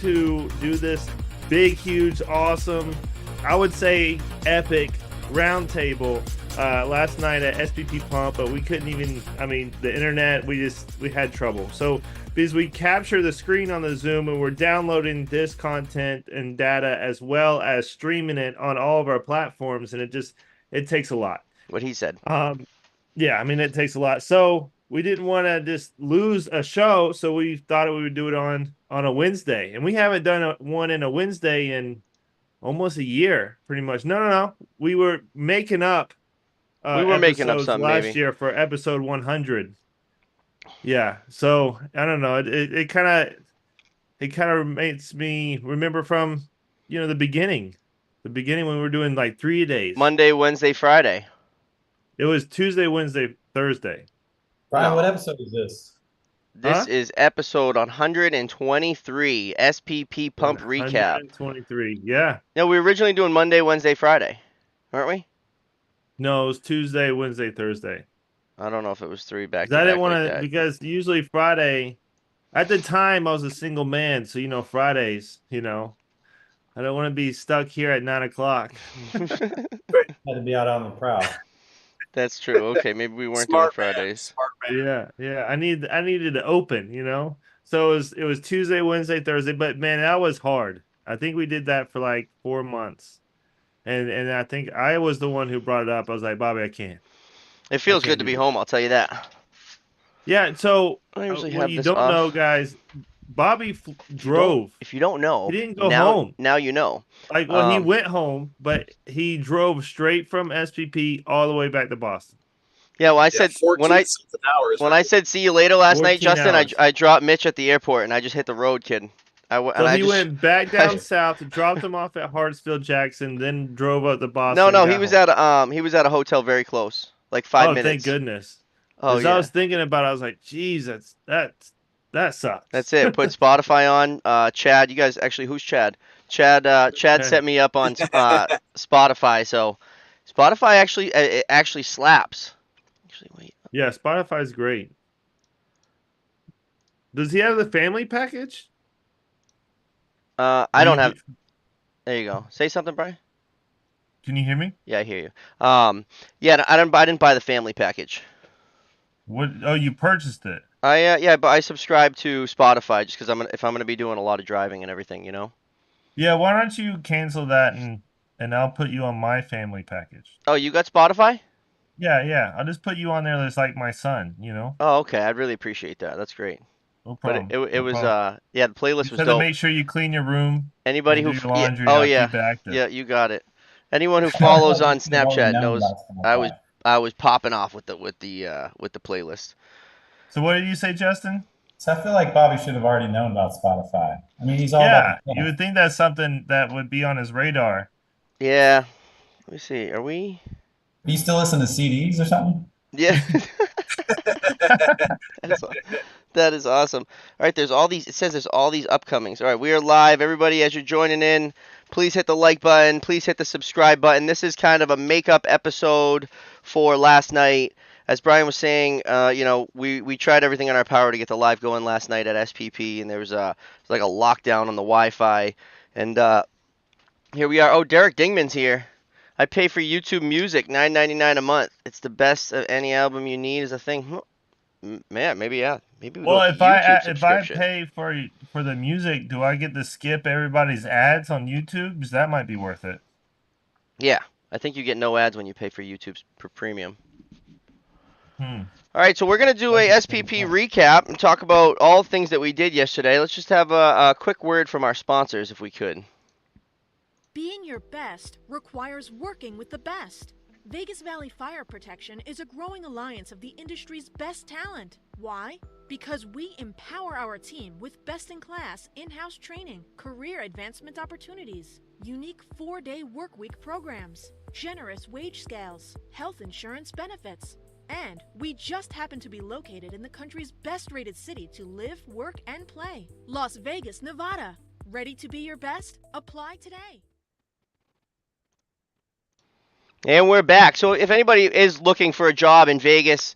to do this big, huge, awesome, I would say epic roundtable last night at SPP Pump, but we couldn't even, I mean, the internet, we had trouble. So because we capture the screen on the Zoom and we're downloading this content and data as well as streaming it on all of our platforms, and it takes a lot. What he said. Yeah, I mean, it takes a lot. So we didn't want to just lose a show, so we thought we would do it on a Wednesday, and we haven't done one in a Wednesday in almost a year, pretty much. No. We were making up episodes something last maybe. year for episode 100. Yeah, so I don't know. It kind of makes me remember from the beginning when we were doing like 3 days. Monday, Wednesday, Friday. It was Tuesday, Wednesday, Thursday. Brian, No. what episode is this? This is episode 123, SPP Pump Recap. 123, yeah. No, we were originally doing Monday, Wednesday, Friday, weren't we? No, it was Tuesday, Wednesday, Thursday. I don't know if it was 3 back to I back didn't want like to, that. because usually Friday, at the time I was a single man, so Fridays, I don't want to be stuck here at 9 o'clock. Had to be out on the prowl. That's true. Okay, maybe we weren't doing Fridays. Smart man. Yeah. I needed to open, So it was Tuesday, Wednesday, Thursday, but man, that was hard. I think we did that for like 4 months. And I think I was the one who brought it up. I was like, Bobby, I can't. It feels good to be home, I'll tell you that. Yeah, so I usually what have you this don't off. know, guys, Bobby drove. If you don't know, He didn't go home. Now you know. Like, he went home, but he drove straight from SPP all the way back to Boston. Yeah, well, I said when I said see you later last night, 14 Justin, hours. I dropped Mitch at the airport and I just hit the road, kid. He went back down south, dropped him off at Hartsfield Jackson, then drove up to Boston. No, he was at a hotel very close, like 5 minutes. Oh, thank goodness. Oh, yeah. I was thinking about it, I was like, geez, that sucks. That's it. Put Spotify on. Chad, you guys actually, who's Chad? Chad set me up on Spotify. So Spotify actually slaps. Actually, wait. Yeah, Spotify's great. Does he have the family package? I don't have. There you go. Say something, Brian. Can you hear me? Yeah, I hear you. Yeah, I didn't buy the family package. What? Oh, you purchased it? But I subscribe to Spotify just because if I'm gonna be doing a lot of driving and everything, Yeah, why don't you cancel that and I'll put you on my family package. Oh, you got Spotify? Yeah. I'll just put you on there as like my son, Oh, okay. I'd really appreciate that. That's great. No problem. But it was the playlist was dope. To make sure you clean your room. Anybody who do your laundry, yeah, you got it. Anyone who follows on Snapchat knows I was popping off with the playlist. So what did you say, Justin? So I feel like Bobby should have already known about Spotify. I mean, he's all about the you would think that's something that would be on his radar. Yeah. Let me see. Are we? Do you still listen to CDs or something? Yeah. That is awesome. All right, it says there's all these upcomings. All right, we are live. Everybody, as you're joining in, please hit the like button. Please hit the subscribe button. This is kind of a makeup episode for last night. As Brian was saying, we tried everything in our power to get the live going last night at SPP, and there was like a lockdown on the Wi-Fi. And here we are. Oh, Derek Dingman's here. I pay for YouTube Music, $9.99 a month. It's the best of any album you need is a thing. Man, maybe yeah. Maybe we if I pay for the music, do I get to skip everybody's ads on YouTube? That might be worth it. Yeah, I think you get no ads when you pay for YouTube's premium. All right, so we're going to do a SPP recap and talk about all things that we did yesterday. Let's just have a quick word from our sponsors, if we could. Being your best requires working with the best. Vegas Valley Fire Protection is a growing alliance of the industry's best talent. Why? Because we empower our team with best-in-class in-house training, career advancement opportunities, unique 4-day workweek programs, generous wage scales, health insurance benefits, and we just happen to be located in the country's best-rated city to live, work, and play, Las Vegas, Nevada. Ready to be your best? Apply today. And we're back. So if anybody is looking for a job in Vegas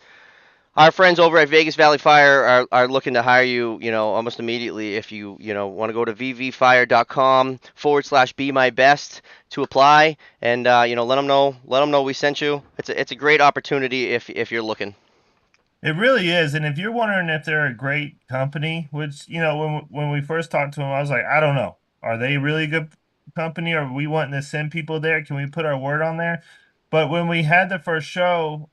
Our friends over at Vegas Valley Fire are looking to hire you, almost immediately if you, want to go to vvfire.com/be my best to apply and, let them know we sent you. It's a great opportunity if you're looking. It really is. And if you're wondering if they're a great company, which, when we first talked to them, I was like, I don't know. Are they a really good company? Or are we wanting to send people there? Can we put our word on there? But when we had the first show,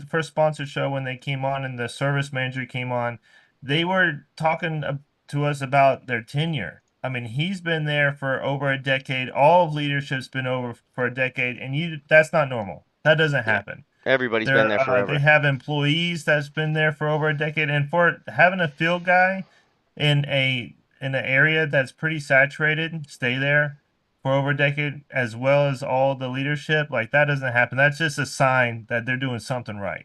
first sponsor show, when they came on and the service manager came on, they were talking to us about their tenure. I mean, he's been there for over a decade. All of leadership's been over for a decade, and that's not normal. That doesn't Yeah. happen. Everybody's been there They forever. have employees that's been there for over a decade, and for having a field guy in an area that's pretty saturated, stay there for over a decade, as well as all the leadership, like that doesn't happen. That's just a sign that they're doing something right.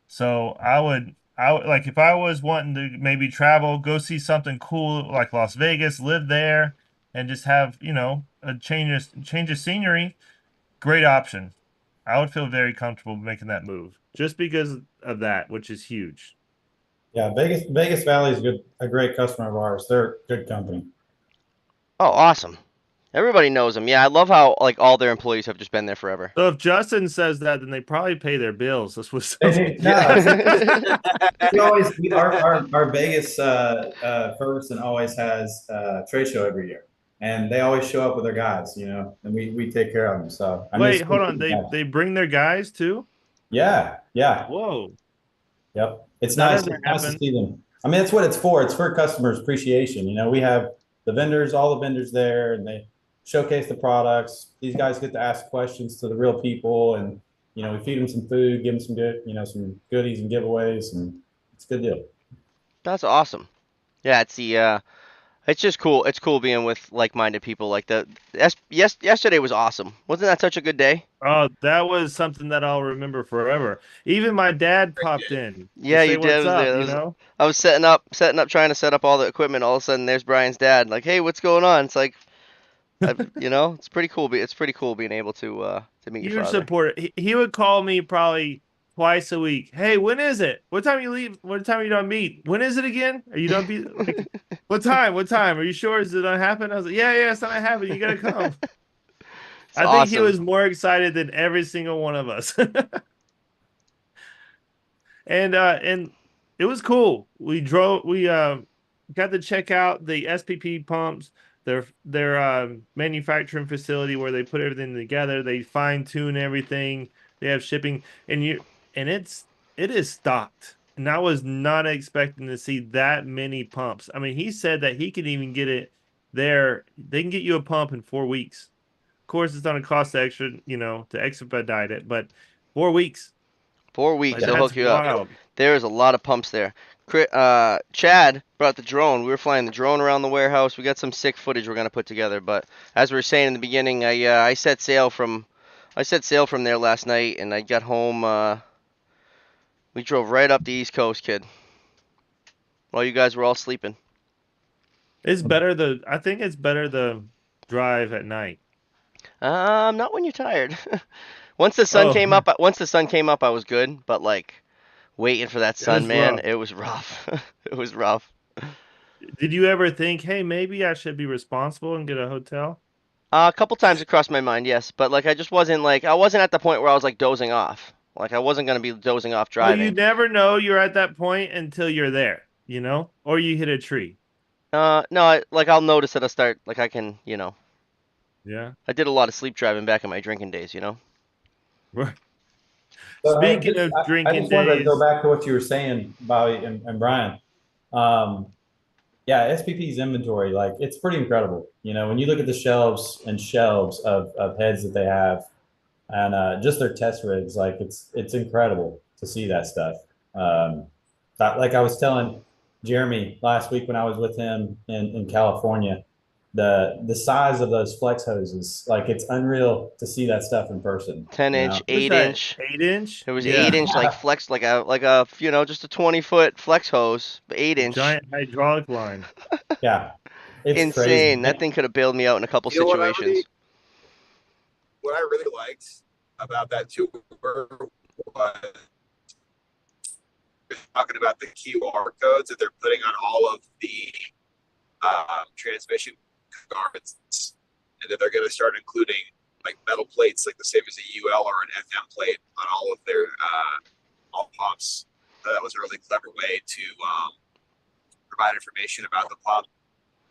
So I would like if I was wanting to maybe travel, go see something cool like Las Vegas, live there, and just have a change of scenery. Great option. I would feel very comfortable making that move just because of that, which is huge. Yeah, Vegas Valley is a great customer of ours. They're a good company. Oh, awesome. Everybody knows them. Yeah, I love how like all their employees have just been there forever. So if Justin says that, then they probably pay their bills. This was No, Yeah. our Vegas person always has a trade show every year, and they always show up with their guys, and we take care of them. So I Wait, miss. hold on. They bring their guys too? Yeah. Whoa, Yep. It's that nice. doesn't It's nice to happen. see them. I mean, that's what it's for. It's for customers' appreciation. We have the vendors, all the vendors there, and they showcase the products. These guys get to ask questions to the real people, and we feed them some food, give them some good, some goodies and giveaways, and it's a good deal. That's awesome. Yeah, it's just cool. It's cool being with like-minded people like that. Yesterday was awesome. Wasn't that such a good day? Oh, that was something that I'll remember forever. Even my dad popped in to Yeah, say your dad what's was there. up, That you was know? I was setting up, trying to set up all the equipment. All of a sudden, there's Brian's dad. Like, hey, what's going on? It's like, it's pretty cool. It's pretty cool being able to meet your Huge father. supporter. He would call me probably twice a week. Hey, when is it? What time you leave? What time are you done meet? When is it again? Are you done be like what time? What time? Are you sure? Is it gonna happen? I was like, yeah, it's not happening. You gotta come. It's I think he awesome. was more excited than every single one of us. And it was cool. We got to check out the SPP pumps, their manufacturing facility where they put everything together. They fine tune everything. They have shipping, and it is stocked. And I was not expecting to see that many pumps. I mean, he said that he could even get it there. They can get you a pump in 4 weeks. Of course, it's going to cost extra, to expedite it, but 4 weeks. 4 weeks, Like they'll that's hook you up. wild. There is a lot of pumps there. Chad brought the drone. We were flying the drone around the warehouse. We got some sick footage we're gonna put together. But as we were saying in the beginning, I set sail from there last night, and I got home. We drove right up the East Coast, kid, while you guys were all sleeping. I think it's better the drive at night. Not when you're tired. Once the sun Oh, came up, I was good. But like waiting for that it sun, was man, rough. it was rough. It was rough. Did you ever think, hey, maybe I should be responsible and get a hotel? A couple times it crossed my mind, yes, but like I wasn't at the point where I was like dozing off. Like I wasn't gonna be dozing off Well, you driving. never know you're at that point until you're there, or you hit a tree. No, I'll notice that I start like I can, Yeah. I did a lot of sleep driving back in my drinking days. So hey, Speaking of I drinking just wanted to go days, back to what you were saying, Bobby and Brian. Um, yeah, SPP's inventory, like it's pretty incredible. When you look at the shelves and shelves of heads that they have, and just their test rigs, like it's incredible to see that stuff. Like I was telling Jeremy last week when I was with him in California, the size of those flex hoses, like it's unreal to see that stuff in person. 10-inch, what's eight that? inch. 8 inch? There was eight Yeah. inch like flex, like a just a 20-foot flex hose, but 8 inch. Giant hydraulic line. Yeah, it's crazy. Insane. That thing could have bailed me out in a couple You know situations. what I really liked about that tour was talking about the QR codes that they're putting on all of the transmission guards, and that they're going to start including like metal plates, like the same as a UL or an FM plate on all of their all pumps. That was a really clever way to provide information about the pump,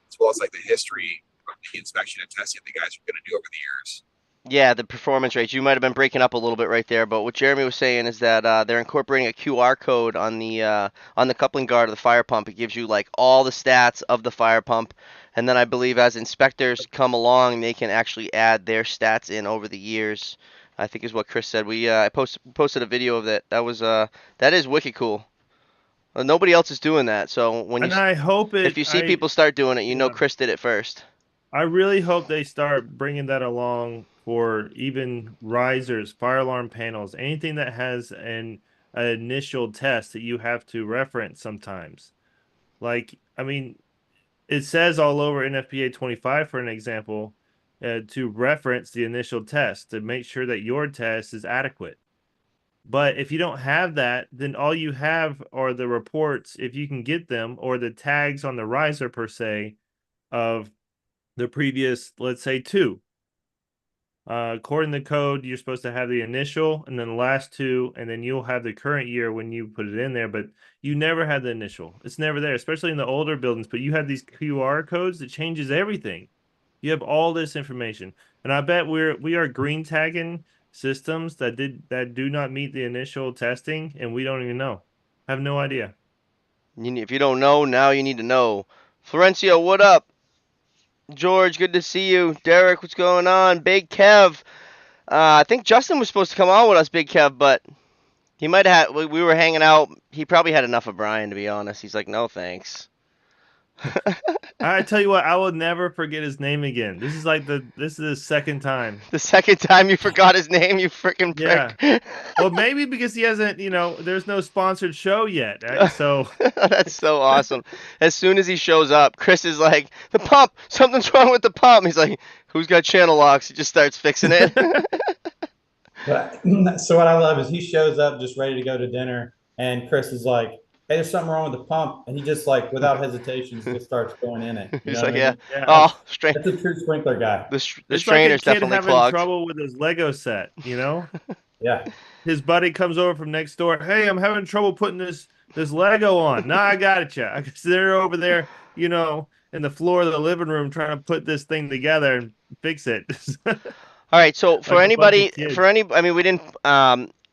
as well as like the history of the inspection and testing the guys are going to do over the years. Yeah, the performance rates. You might have been breaking up a little bit right there, but what Jeremy was saying is that they're incorporating a QR code on the coupling guard of the fire pump. It gives you like all the stats of the fire pump, and then I believe as inspectors come along, they can actually add their stats in over the years. I think is what Chris said. I posted a video of that. That is wicked cool. Nobody else is doing that, so I hope if you see people start doing it, you know yeah. Chris did it first. I really hope they start bringing that along for even risers, fire alarm panels, anything that has an initial test that you have to reference sometimes. Like, I mean, it says all over NFPA 25, for an example, to reference the initial test to make sure that your test is adequate. But if you don't have that, then all you have are the reports, if you can get them, or the tags on the riser per se of the previous, let's say, two. According to code, you're supposed to have the initial and then the last two, and then you'll have the current year when you put it in there, but you never had the initial. It's never there, especially in the older buildings, but you have these QR codes that changes everything. You have all this information. And I bet we are green tagging systems that do not meet the initial testing, and we don't even know. I have no idea. If you don't know, now you need to know. Florencio, what up? George, good to see you. Derek, what's going on? Big Kev. I think Justin was supposed to come on with us, Big Kev, but he might have had, we were hanging out. He probably had enough of Brian, to be honest. He's like, no, thanks. I tell you what, I will never forget his name again. This is the second time. The second time you forgot his name, you freaking prick. Yeah. Well, maybe because he hasn't, there's no sponsored show yet. So that's so awesome. As soon as he shows up, Chris is like, the pump, something's wrong with the pump. He's like, who's got channel locks? He just starts fixing it. So what I love is he shows up just ready to go to dinner, and Chris is like, hey, there's something wrong with the pump, and he just like without hesitation just starts going in it. He's like, yeah. Yeah. Oh, that's a true sprinkler guy. The it's strainer's like a kid definitely having clogged. trouble with his Lego set, Yeah. His buddy comes over from next door. Hey, I'm having trouble putting this Lego on. No, I got it, yeah. They're over there, in the floor of the living room trying to put this thing together and fix it. All right, so for Like anybody, we didn't,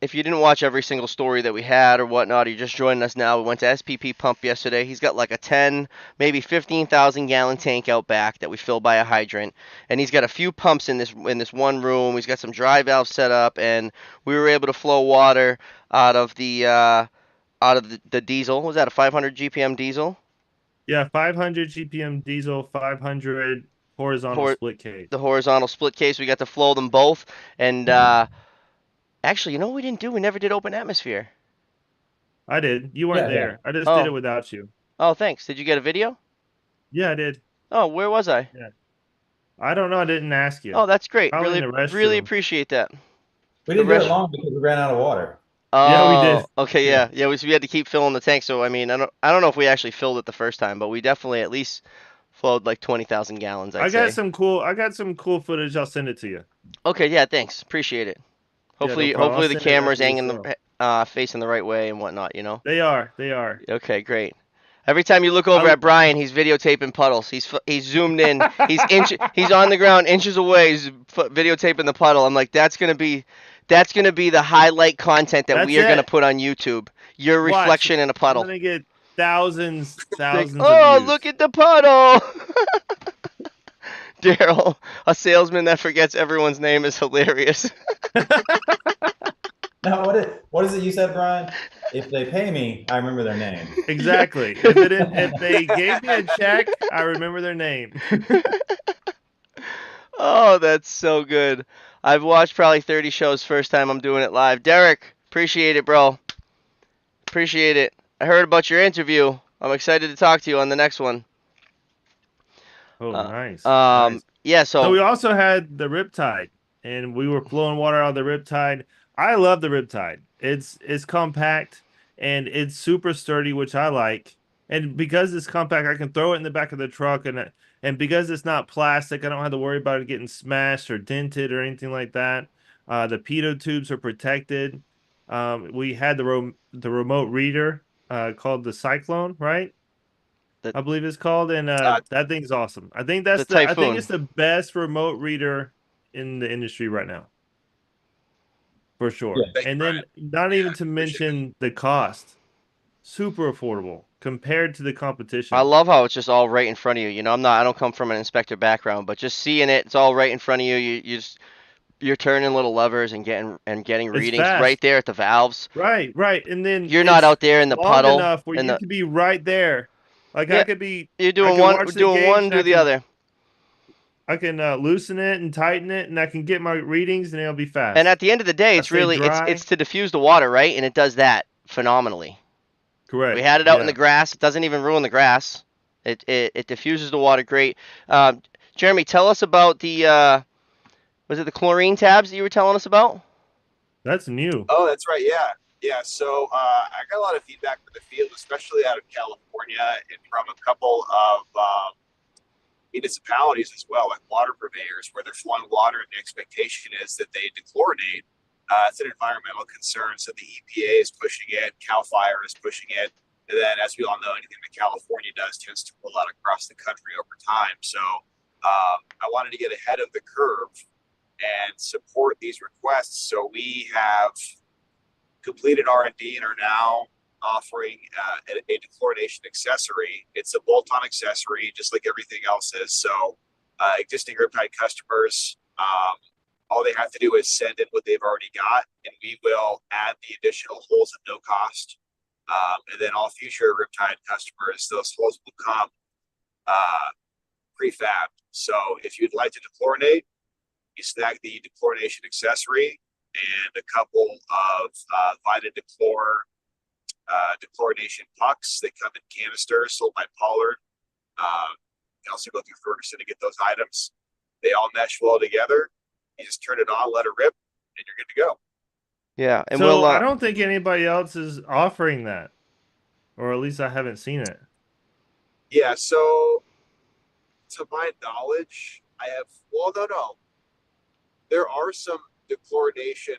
if you didn't watch every single story that we had or whatnot, or you're just joining us now, we went to SPP Pump yesterday. He's got like a 10, maybe 15,000 gallon tank out back that we fill by a hydrant, and he's got a few pumps in this one room. He's got some dry valves set up, and we were able to flow water out of the diesel. What was that, a 500 GPM diesel? Yeah, 500 GPM diesel, 500 horizontal split case. The horizontal split case, we got to flow them both, and actually, you know what we didn't do? We never did open atmosphere. I did. You weren't there. Yeah. I just did it without you. Oh, thanks. Did you get a video? Yeah, I did. Oh, where was I? Yeah. I don't know. I didn't ask you. Oh, that's great. Probably in the restroom. Really appreciate that. We didn't do it long because we ran out of water. Oh, yeah, we did. Okay, yeah. We had to keep filling the tank. So I mean, I don't know if we actually filled it the first time, but we definitely at least flowed like 20,000 gallons. I got some cool footage. I'll send it to you. Okay, yeah, thanks. Appreciate it. Hopefully, no problem. the camera's hanging facing the right way and whatnot. They are. Okay, great. Every time you look over at Brian, he's videotaping puddles. He's zoomed in. He's on the ground inches away. He's videotaping the puddle. I'm like, that's gonna be the highlight content that we are gonna put on YouTube. Your reflection in a puddle. I'm gonna get thousands of views. Look at the puddle. Daryl, a salesman that forgets everyone's name, is hilarious. Now, what is it you said, Brian? If they pay me, I remember their name. Exactly. If they gave me a check, I remember their name. Oh, that's so good. I've watched probably 30 shows first time I'm doing it live. Derek, appreciate it, bro. Appreciate it. I heard about your interview. I'm excited to talk to you on the next one. Oh, nice. Nice. Yeah, so we also had the Riptide, and we were flowing water out of the Riptide. I love the Riptide. It's compact. and it's super sturdy, which I like. And because it's compact, I can throw it in the back of the truck, and because it's not plastic, I don't have to worry about it getting smashed or dented or anything like that. The pitot tubes are protected. We had the remote reader called the Cyclone, right? The I believe it's called, and Uh, that thing's awesome. the I think Typhoon. it's the best remote reader in the industry right now, for Yeah. sure. thank you, And Brian. then not Yeah, even to appreciate it. mention the cost, super affordable compared to the I competition. love how it's just all right in front of you. You know, I don't come from an inspector background, but just seeing it, it's all right in front of you. You're turning little levers and getting It's readings right fast. there at the valves. Right. And then You're not it's out there in the long puddle enough where and you the could be right there. Like yeah. You're I doing could one, watch the doing gauge one, and do the other. I can loosen it and tighten it, and I can get my readings, and it'll be And fast. at the end of the day, I it's stay really dry. it's to diffuse the water, right? And it does that phenomenally. We Correct. had it out in the Yeah. grass. It doesn't even ruin the grass. It diffuses the water great. Jeremy, tell us about the was it the chlorine tabs that you were telling us about? That's new. Oh, that's right. Yeah. Yeah. So I got a lot of feedback from the field, especially out of California and from a couple of municipalities as well, like water purveyors, where they're flowing water and the expectation is that they dechlorinate. It's an environmental concern. So the EPA is pushing it, CAL FIRE is pushing it. And then, as we all know, anything that California does tends to roll out across the country over time. So I wanted to get ahead of the curve and support these requests. So we have completed R&D and are now offering a dechlorination accessory. It's a bolt-on accessory, just like everything else is. So existing Riptide customers, all they have to do is send in what they've already got, and we will add the additional holes at no cost. And then all future Riptide customers, those holes will come prefab. So if you'd like to dechlorinate, you snag the dechlorination accessory and a couple of Vita Dechlor dechlorination pucks. They come in canisters sold by Pollard. You also go through Ferguson to get those items. They all mesh well together. You just turn it on, let it rip, and you're good to go. Yeah, and So we'll I don't think anybody else is offering that, or at least I haven't seen it. Yeah, so to my knowledge, I have, well, no. There are some dechlorination,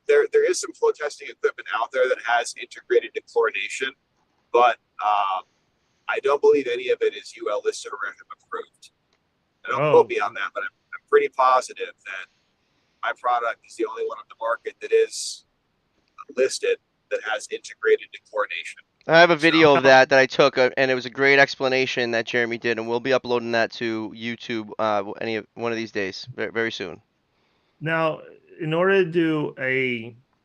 there is some flow testing equipment out there that has integrated dechlorination, but I don't believe any of it is UL listed or FM approved. I don't quote Oh, me on that, but I'm pretty positive that my product is the only one on the market that is listed that has integrated dechlorination. I have a So, video of that I took, and it was a great explanation that Jeremy did, and we'll be uploading that to YouTube one of these days, very soon. now in order to do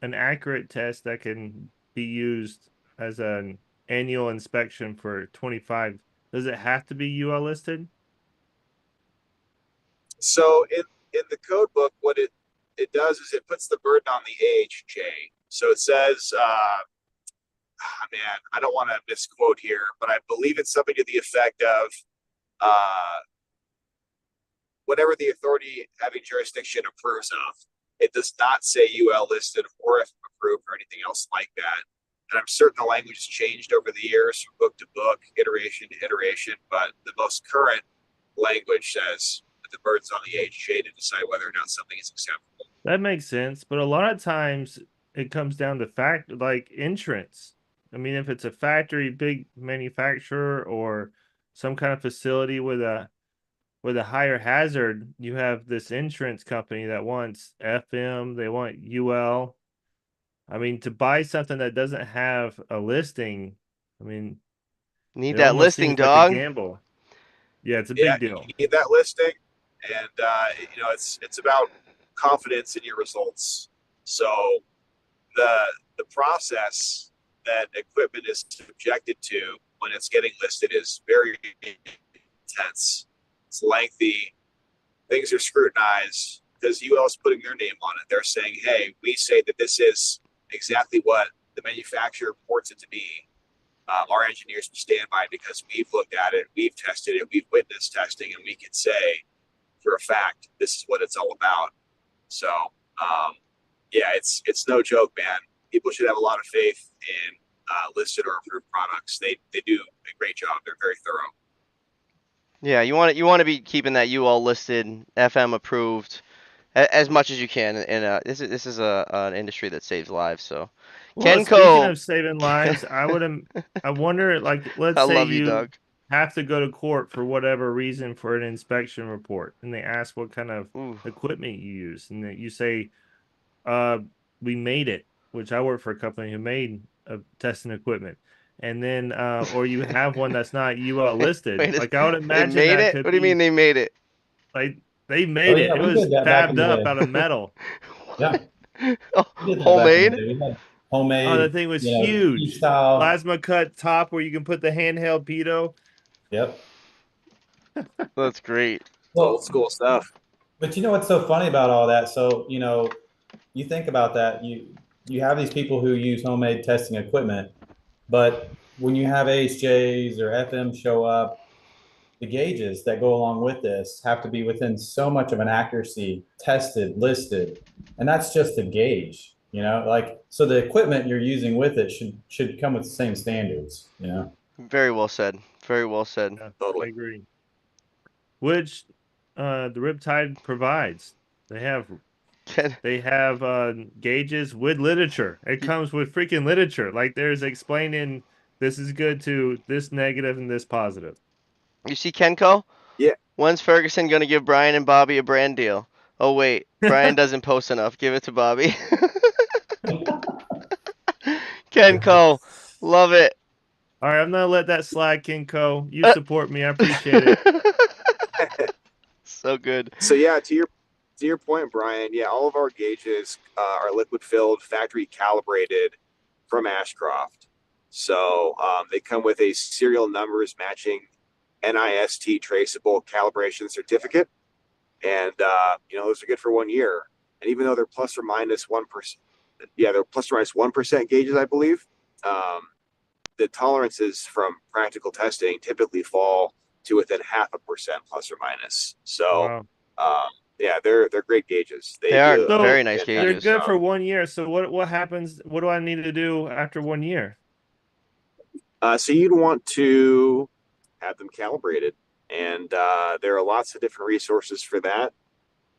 an accurate test that can be used as an annual inspection for 25, does it have to be UL listed? so in the code book, what it does is it puts the burden on the AHJ. So it says, man, I don't want to misquote here, but I believe it's something to the effect of whatever the authority having jurisdiction approves of. It does not say UL listed or if approved or anything else like that. And I'm certain the language has changed over the years from book to book, iteration to iteration, but the most current language says that the burden's on the AHJ to decide whether or not something is acceptable. That makes sense, but a lot of times it comes down to like insurance. I mean, if it's a factory, big manufacturer, or some kind of facility with a higher hazard, you have this insurance company that wants FM, they want UL. I mean, to buy something that doesn't have a listing, I mean, Need it that almost listing, seems like a dog. gamble. Yeah, it's a Yeah, big you deal. need that listing, and it's about confidence in your results. So the process that equipment is subjected to when it's getting listed is very intense. It's lengthy. Things are scrutinized because UL is putting their name on it. They're saying, "Hey, we say that this is exactly what the manufacturer reports it to be." Our engineers will stand by because we've looked at it, we've tested it, we've witnessed testing, and we can say for a fact this is what it's all about. So, yeah, it's no joke, man. people should have a lot of faith in listed or approved products. They do a great job. They're very thorough. Yeah, you want to be keeping that UL listed, FM approved, as much as you can. And this is an industry that saves lives. So, Well, speaking Kenco, of saving lives, I wonder, like, let's I say love you, you Doug. have to go to court for whatever reason for an inspection report, and they ask what kind of Ooh. equipment you use, and that you say, we made it, which I work for a company who made testing equipment. And then, or you have one that's not UL listed. Wait, Like, I would they imagine made that it? could What do you mean be they made it? like they Oh made it. yeah, It we was did that back in fabbed the up day. out of metal. Yeah, Oh, we did that back in the homemade? day. We had Oh, homemade, the thing was you know, cheap huge. style. Plasma cut top where you can put the handheld pedo. Yep. That's great. It's old Well, school stuff. but you know what's so funny about all that? So, you know, you think about that, you have these people who use homemade testing equipment, but when you have AHJs or FM show up, the gauges that go along with this have to be within so much of an accuracy, tested, listed, and that's just the gauge, you know, like so the equipment you're using with it should come with the same standards, you know. Very well said. Very well said. Yeah, I Totally. agree. Which the Riptide provides. They have Ken, gauges with literature. It comes with freaking literature. Like there's explaining this is good to this negative and this positive. you see Kenco? Yeah. When's Ferguson gonna give Brian and Bobby a brand deal? Oh wait, Brian doesn't post enough. Give it to Bobby. Kenco, love it. All right, I'm gonna let that slide, Kinko. You support me. I appreciate it. So good. So yeah, to your point, Brian. Yeah, all of our gauges are liquid filled, factory calibrated from Ashcroft. So they come with a serial numbers matching NIST traceable calibration certificate, and those are good for 1 year. And even though they're plus or minus 1%, yeah, they're plus or minus 1% gauges, I believe. The tolerances from practical testing typically fall to within 0.5% plus or minus. So, Wow. yeah, they're great gauges. They are So, very nice they're gauges. good for 1 year. So what happens? What do I need to do after 1 year? So you'd want to have them calibrated, and there are lots of different resources for that.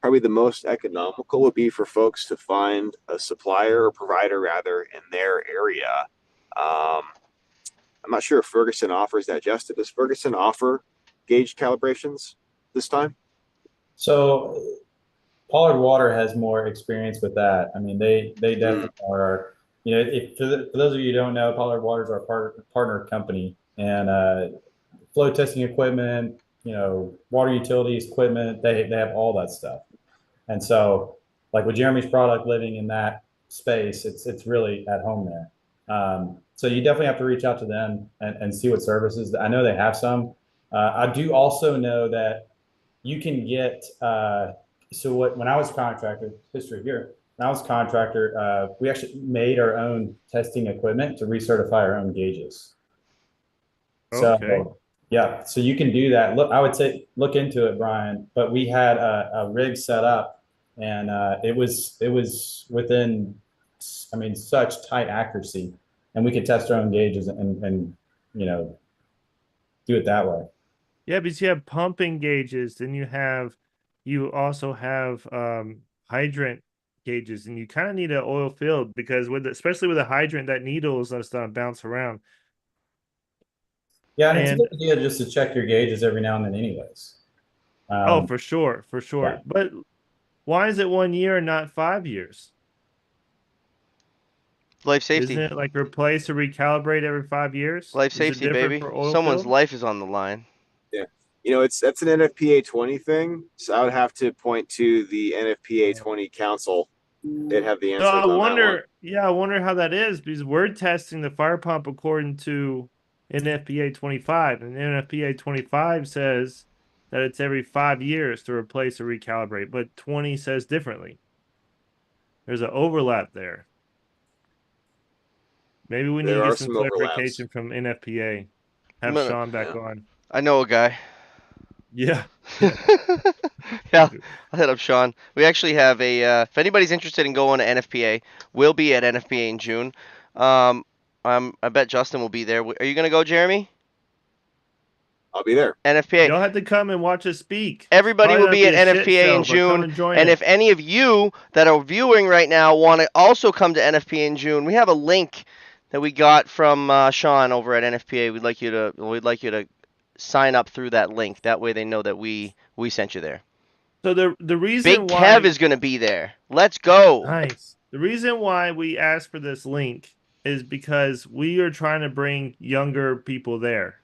Probably the most economical would be for folks to find a supplier or provider rather in their area. I'm not sure if Ferguson offers that. Justin, does Ferguson offer gauge calibrations this time? So Pollard Water has more experience with that. I mean, they definitely are. You know, for those of you who don't know, Pollard Water is our partner company, and flow testing equipment, you know, water utilities equipment, they have all that stuff. And so, like with Jeremy's product living in that space, it's really at home there. So you definitely have to reach out to them and see what services. I know they have some. I do also know that you can get. When I was contractor, history here. When I was contractor, we actually made our own testing equipment to recertify our own gauges. Okay. So yeah, so you can do that. Look, I would say look into it, Brian. But we had a rig set up, and it was within, I mean, such tight accuracy, and we could test our own gauges and you know do it that way. Yeah, because you have pumping gauges, then you also have hydrant gauges, and you kind of need an oil filled because especially with a hydrant, that needle is just gonna bounce around. Yeah, and it's a And good idea just to check your gauges every now and then, anyways. oh, for sure. Yeah. But why is it 1 year and not 5 years? Life safety. Isn't it like replace or recalibrate every 5 years? Life Is it safety, different baby. for oil Someone's field? life is on the line. Yeah. That's an NFPA 20 thing. So I would have to point to the NFPA 20 council. They'd have the So answers on that one. I wonder how that is because we're testing the fire pump according to NFPA 25, and NFPA 25 says that it's every 5 years to replace or recalibrate, but 20 says differently. There's an overlap there. Maybe we need There to are get some some overlaps. clarification from NFPA. Have I'm gonna- Sean back Yeah. on. I know a guy. Yeah. Yeah, I'll hit up Sean. We actually have if anybody's interested in going to NFPA, we'll be at NFPA in June. I bet Justin will be there. Are you gonna go, Jeremy? I'll be there. NFPA. You'll have to come and watch us speak. Everybody Probably will gonna be be at a shit NFPA in show, but come June. and join And it. if any of you that are viewing right now want to also come to NFPA in June, we have a link that we got from Sean over at NFPA. We'd like you to sign up through that link. That way they know that we sent you there. So the Big reason Kev why is going to be there. Let's go. nice. The reason why we asked for this link is because we are trying to bring younger people there.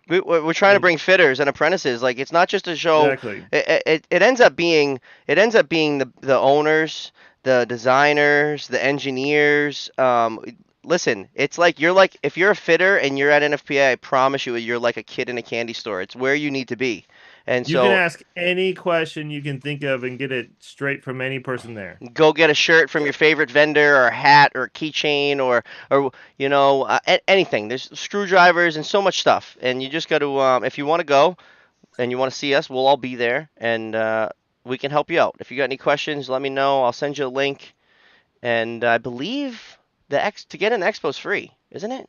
We're trying to bring fitters and apprentices. Like, it's not just a show. Exactly. It ends up being the owners, the designers, the engineers. Listen, it's like if you're a fitter and you're at NFPA, I promise you're like a kid in a candy store. It's where you need to be. And You can so ask any question you can think of and get it straight from any person there. go get a shirt from your favorite vendor, or a hat, or a keychain, or anything. There's screwdrivers and so much stuff. And you just got to if you want to go and you want to see us, we'll all be there, and we can help you out. If you got any questions, let me know. I'll send you a link. And I believe to get in the expo is free, isn't it?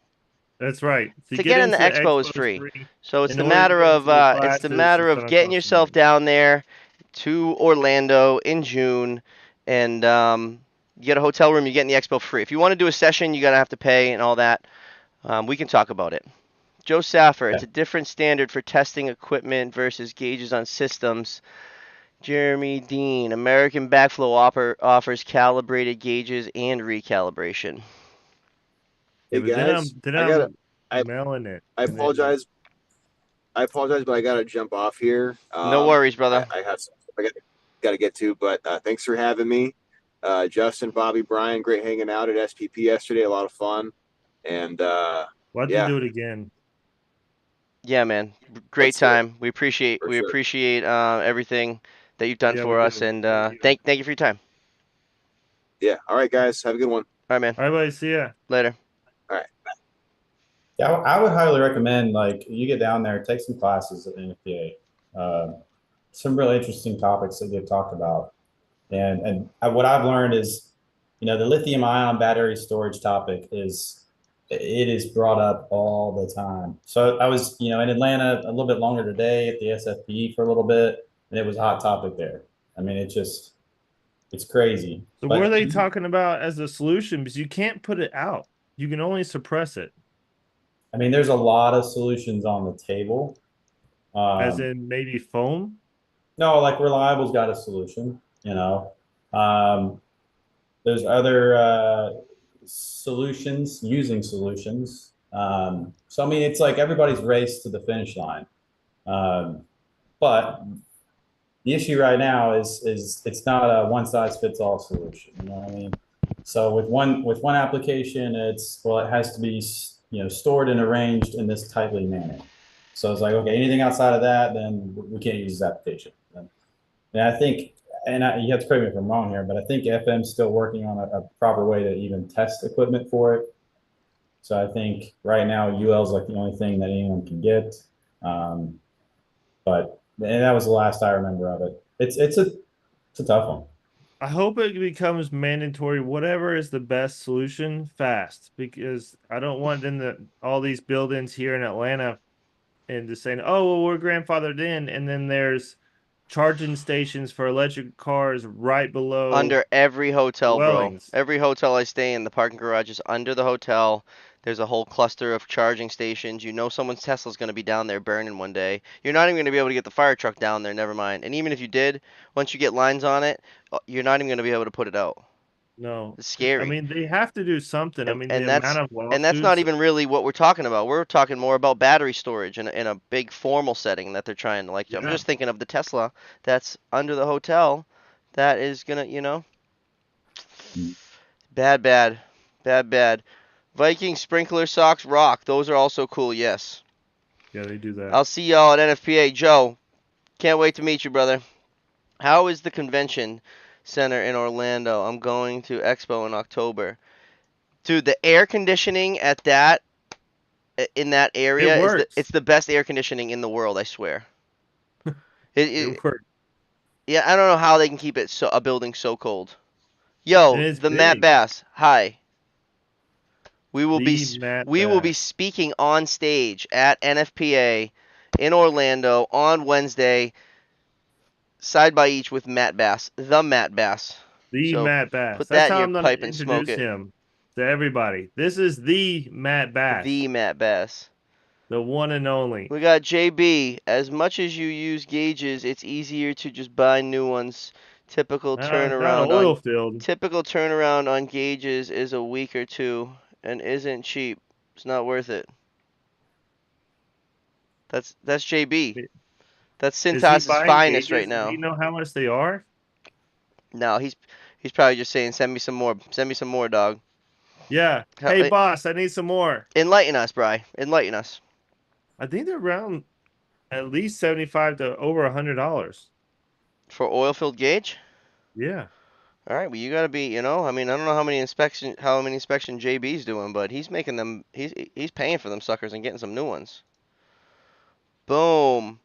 That's right. To get in the expo is free. So it's In the order to matter go of to the it's the classes, matter it's of gonna getting cost yourself money. down there to Orlando in June, and you get a hotel room. You get in the expo free. If you want to do a session, you're gonna have to pay and all that. We can talk about it. Joe Saffer, it's a different standard for testing equipment versus gauges on systems. Jeremy Dean, American Backflow offers calibrated gauges and recalibration. Hey Yeah, but guys, then I gotta. I'm I mailing it. I and then- apologize. I apologize, but I gotta jump off here. No worries, brother. I have some stuff I gotta get to, but thanks for having me. Justin, Bobby, Brian, great hanging out at SPP yesterday. A lot of fun, and We'll have yeah. to do it again. Yeah, man. Great Let's do it. time. We appreciate For sure. everything that you've done Yeah, for we us, do. and Thank you. thank you for your time. Yeah. All right, guys. Have a good one. All right, man. All right, buddy. See ya. Later. All right. Yeah, I would highly recommend, like, you get down there, take some classes at NFPA. Some really interesting topics that get talked about. And what I've learned is, the lithium ion battery storage topic it is brought up all the time. So I was, in Atlanta a little bit longer today at the SFP for a little bit, and it was a hot topic there. I mean, it's crazy. So But what are they talking about as a solution? Because you can't put it out. You can only suppress it. I mean, there's a lot of solutions on the table. As in maybe foam? No, like Reliable's got a solution, There's other solutions using solutions. So I mean, it's like everybody's race to the finish line. But the issue right now is it's not a one size fits all solution. You know what I mean? So with one application, it has to be stored and arranged in this tightly manner. So it's like, okay, anything outside of that, then we can't use this application. And I think, you have to correct me if I'm wrong here, but I think FM's still working on a proper way to even test equipment for it. So I think right now UL is like the only thing that anyone can get. But that was the last I remember of it. It's a tough one. I hope it becomes mandatory, whatever is the best solution, fast, because I don't want them all these buildings here in Atlanta and just saying, oh, well, we're grandfathered in, and then there's charging stations for electric cars right below Under every hotel, dwellings. bro. Every hotel I stay in, the parking garage is under the hotel. There's a whole cluster of charging stations. Someone's Tesla's going to be down there burning one day. You're not even going to be able to get the fire truck down there, never mind. And even if you did, once you get lines on it, you're not even going to be able to put it out. No. It's scary. I mean, they have to do something. I mean, And the that's amount of lawsuits. and that's not even really what we're talking about. We're talking more about battery storage in a big formal setting that they're trying to I'm Yeah. just thinking of the Tesla that's under the hotel that is gonna, bad. Viking sprinkler socks rock. Those are also cool, yes. Yeah, they do that. I'll see y'all at NFPA. Joe, can't wait to meet you, brother. How is the convention center in Orlando? I'm going to Expo in October. Dude, the air conditioning in that area It works. it's the best air conditioning in the world, I swear. It works. Yeah, I don't know how they can keep it a building so cold. And Yo, it's the Matt big. Bass. Hi. We will be The Matt we will be Bass. speaking on stage at NFPA in Orlando on Wednesday, side by each with Matt Bass, the Matt Bass. The So Matt Bass. put That's that in how your I'm going to pipe and smoke introduce it. him to everybody. This is the Matt Bass, The Matt Bass. the one and only. We got JB. As much as you use gauges, it's easier to just buy new ones. Typical Not turnaround oil on field. gauges is a week or two and isn't cheap. It's not worth it. That's JB. That's Is he Cintas's buying finest right gauges? Do you now. know how much they are? No, he's probably just saying, send me some more. Send me some more, dog. Yeah. Hey, boss, I need some more. Enlighten us, Bry. Enlighten us. I think they're around at least 75 to over $100. For oil filled gauge? Yeah. All right, well you gotta be, I mean, I don't know how many inspection JB's doing, but he's making them. He's paying for them suckers and getting some new ones. Boom.